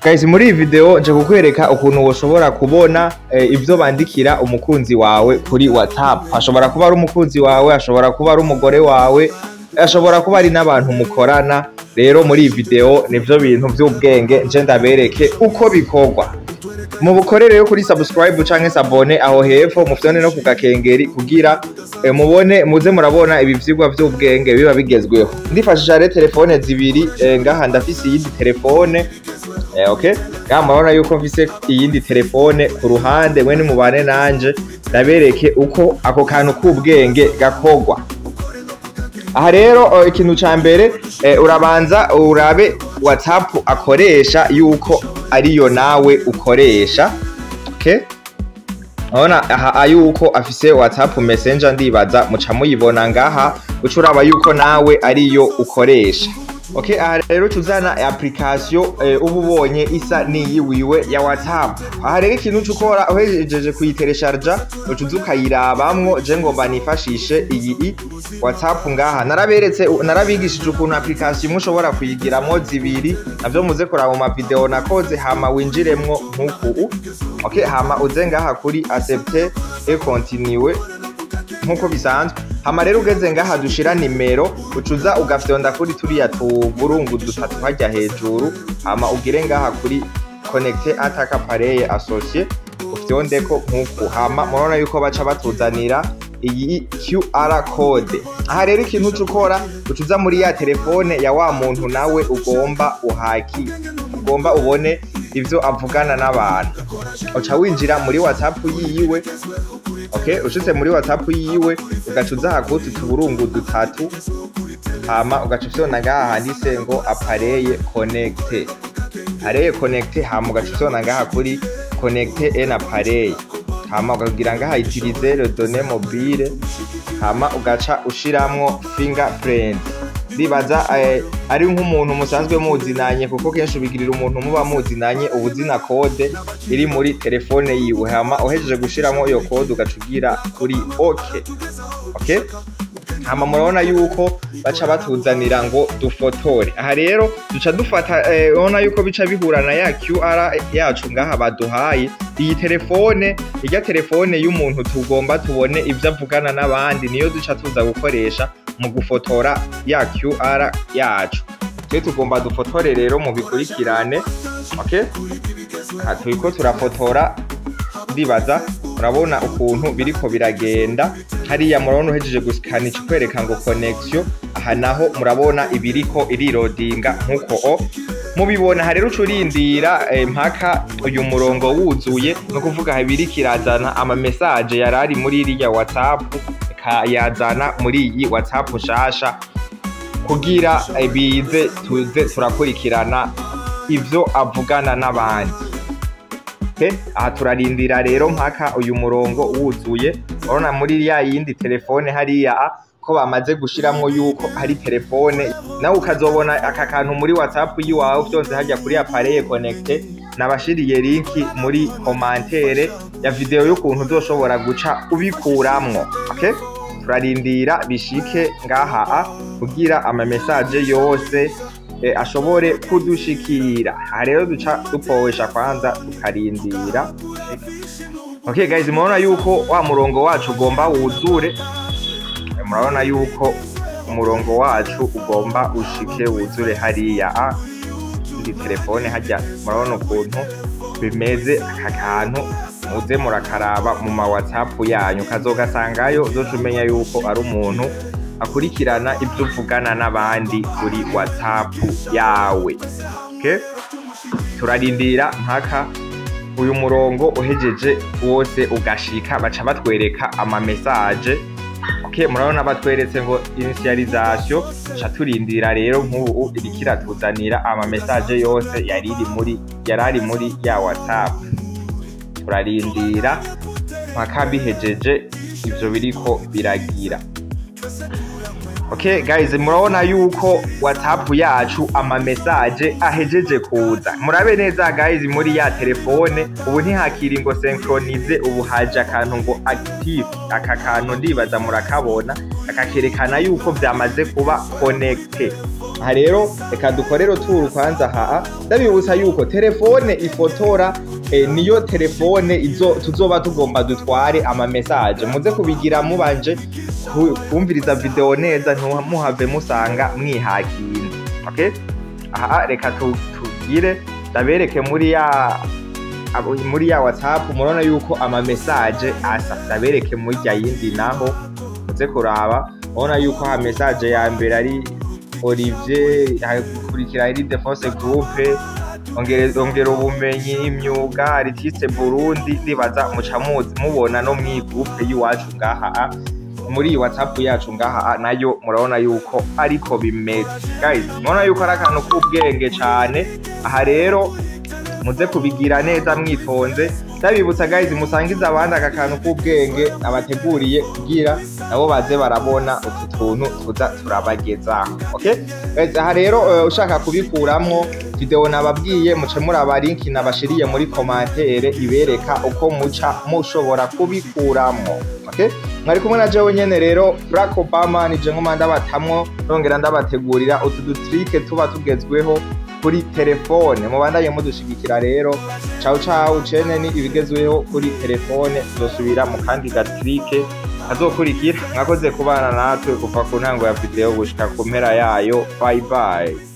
Guys, muri iyi video nje kukwereka ukuntu woshobora kubona ivyo bandikira umukunzi wawe kuri WhatsApp. Ashobora kuba ari umukunzi wawe, ashobora kuba ari umugore wawe, ashobora kuba ari n'abantu mukorana. Rero muri iyi video nivyo bintu vy'ubwenge nje ndabereke uko bikorwa. Mu bukorere yo kuri subscribe canke sabone aho hepfo mufyone no kugakengeri kugira mubone muze murabona ibi vyigwa vy'ubwenge biba bigezweho. Ndifashisha rero telefone zibiri ngaha ndafise iyindi telefone. Okay, murabona yuko mfise iyindi telefone ku ruhande mwe mubane nanje ndabereke uko ako kantu k'ubwenge gakorwa. Aha rero ikintu ca mbere urabanza urabe WhatsApp akoresha yuko ariyo nawe ukoresha. Okay, urabona aha yuko afise WhatsApp Messenger ndibaza muca muyibona ngaha uca uraba yuko nawe ariyo ukoresha. Okay, aha rero tuzana application ubu ubonye isa niyi wiwe ya WhatsApp. Aha rero ikintu cyukora uhejeje kuyiteresharja ucuza ukayirabamwo je ngo banifashishe iyi WhatsApp ngaha. Narabigishije ukuntu application imwe ushobora kuyigiramo zibiri navyo muze kuraba mu video nakoze hama winjiremwo nkuku. Okay, hama uze ngaha kuri accepter et continuer nkuko bisanzwe. Hama rero ugeze ngaha dushira nimero ucuza ugafyonda kuri turiya tuburungu dutatu hajya hejuru, hama ugire ngaha kuri connecter ataka appareil associé ufyondeko nkuko. Hama murabona yuko baca batuzanira iyi QR code. Aha rero ikintu cyukora ucuza muri ya telefone ya wa muntu nawe ugomba uhaki, ugomba ubone ivyo avugana n'abantu. Uca winjira muri WhatsApp yiwe. Okay, ushitse muri WhatsApp yiwe ugacuza hakutu tuburungu dutatu, hama ugacufyona ngaha handitse ngo appareil connecté. Appareil connecté, hama ugacufyona ngaha kuri connecter un appareil, hama ukagira ngaha utiliser le données mobile, hama ugaca ushiramwo fingerprint. Bibaza ari nk'umuntu musanzwe muzinanye kuko kenshi ubigirira umuntu muba muzinanye ubuzina code iri muri telefone yiwe. Hama uhejeje gushiramo iyo code ugacugira kuri okay. Okay, hama murabona yuko baca batuzanira ngo dufotore. Aha rero duca dufata ubona yuko bica bihurana ya QR yacu ngaha baduhaye. Iyi telefone irya telefone y'umuntu tugomba tubone ivyo avugana n'abandi niyo duca tuza gukoresha mu gufotora ya QR yacu. Twe tugomba dufotore rero mu bikurikirane. Okay, aha turiko turafotora ndibaza urabona ukuntu biriko biragenda. Hariya murabona uhejeje gusikana ikwereka ngo connection. Aha naho murabona ibiriko irirodinga nkuko mubibona. Harero ucurindira mpaka uyu murongo wuzuye no kuvuga habiri kirazana ama message yarari muri iriya WhatsApp yazana muri iyi WhatsApp shasha kugira bize tuze turakurikirana ivyo avugana n'abandi. Okay, aha turarindira rero mpaka uyu murongo wuzuye. Urabona muri ya yindi telefone hariya ko bamaze gushiramwo yuko hari telefone nawe ukazobona aka kantu muri WhatsApp yiwawe vyonze hajya kuri appareil connecté. Nabashiriye linki muri commentaire ya video y'ukuntu uzoshobora guca ubikuramwo. Okay, turarindira bishike ngaha kugira ama message yose ashobore kudushikira. Aha rero duca dupowesha kwanza tukarindira. Okay guys, murabona yuko wa murongo wacu ugomba wuzure. Murabona yuko umurongo wacu ugomba ushike wuzure hariya ndi telefone hajya. Murabona ukuntu bimeze aka kantu muze murakaraba mu ma WhatsApp yanyu kazogasangayo uzocumenya yuko ari umuntu akurikirana ibyo uvugana n'abandi kuri WhatsApp yawe. Okay, turarindira mpaka uyu murongo uhejeje wose ugashika baca batwereka ama message. Okay, murabona batweretse ngo initialisation. Cha turindira rero nk'ubu irikira tuzanira ama message yose yarari muri ya WhatsApp. Turarindira mpaka bihejeje ivyo biriko biragira. Okay guys, murabona yuko WhatsApp yacu ama message ahejeje kuza. Murabe neza guys muri ya telefone ubu ntihakiri ngo synchronize, ubu haje akantu ngo active. Aka kantu ndibaza murakabona akakerekana yuko byamaze kuba connected. aha rero reka dukorero turu kwanza aha ndabibutsa yuko telefone ifotora niyo telefone tuzoba tugomba dutware ama message muze kubigira mubanje kumviriza video neza ntimuhave musanga mwihakinze. Okay, aha reka tugire ndabereke muri ya WhatsApp murabona yuko ama message asa, ndabereke muri ya yindi naho muze kuraba ubona yuko ha message ya mbere ari Olivier, hakurikira iri Defense Groupe, ongera ubumenyi imyuga Artiste Burundi, ndibaza muca mubona no mwi groupe yiwacu ngaha muri WhatsApp yacu ngaha nayo murabona yuko ariko bimeze. Guys, murabona yuko ari akantu k'ubwenge cyane, aha rero muze kubigira neza mwitonze. Ndabibutsa guys, musangiza abandi aka kantu k'ubwenge abateguriye kugira nabo baze barabona utu tuntu tuza turabagezaho. Okay guys, aha rero ushaka kubikuramwo video nababwiye muce muraba link nabashiriye muri commentaire ibereka uko muca mushobora kubikuramwo. Okay, mwari kumwe na jewe nyene rero Barack Obama nije nkoma ndabatamwo nongera ndabategurira utu trike tuba tugezweho kuri telefone. Mubandanye mudushigikira rero. Ciao ciao, chene ni ibigezweho kuri telefone, tuzosubira mu kandi gatrike azokurikira. Mwakoze kubana natwe kuva ku ntango ya video gushika ku mpera yayo. Bye bye.